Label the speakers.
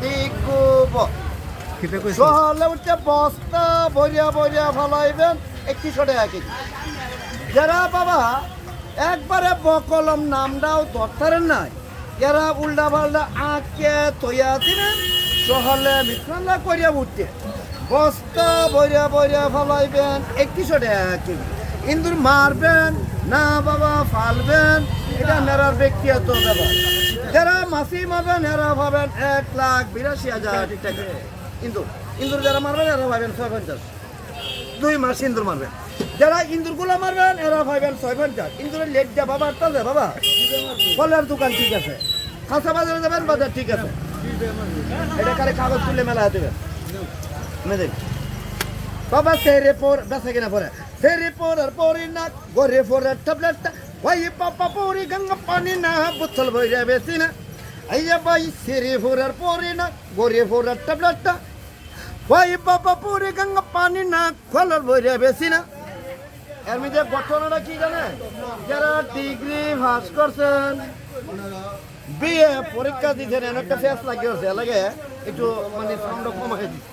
Speaker 1: দিগুব সহলে উঠে বস্তা বইয়া বইয়া ফলাইবেন 2100 টাকা কেজি। যারা বাবা একবারে বকলম নামটাও দরকারের নাই, এরা উল্টা পাল্টা আঁকে তৈয়া দিবেন সহলে বিক্রন্দা করিয়া উঠতে বস্তা বইয়া বইয়া ফলাইবেন 2100 টাকা কেজি। ইন্দুর মারবেন না বাবা ফালবেন, এটা মেরার ব্যক্তিগত ব্যাপার। যারা মাসি মারবেন এরা পাবেন 1,82,000 টাকা। ইন্দুর যারা মারবেন এরা পাবেন 650, 2 মাস ইন্দুর মারবেন। যারা ইন্দুর গুলা মারবেন এরা পাবেন 650। ইন্দুরের লেট যা বাবা তাজা বাবা ফলের দোকান ঠিক আছে, খাসা বাজারে যাবেন বাজার ঠিক আছে, এটা কারে কাগজ তুলে মেলা দেবেন মেয়ে বাবা। সেরে পর বেসে কিনা পরে সেরে পরার পরে না গরে পরের ট্যাবলেটটা ওই পাপা পরি গঙ্গা পানি না বোতল ভরে বেশি না। আইয়া ভাই সেরে পরার পরে না গরে পরের ট্যাবলেটটা ওই পাপা পরি গঙ্গা পানি না খোলার ভরে বেশি না। এর মধ্যে ঘটনাটা কি জানেন? যারা ডিগ্রি পাস করছেন, বিএ পরীক্ষা দিচ্ছেন, একটা ফেস লাগিয়েছে লাগে একটু মানে সাউন্ড কমাই দিচ্ছে।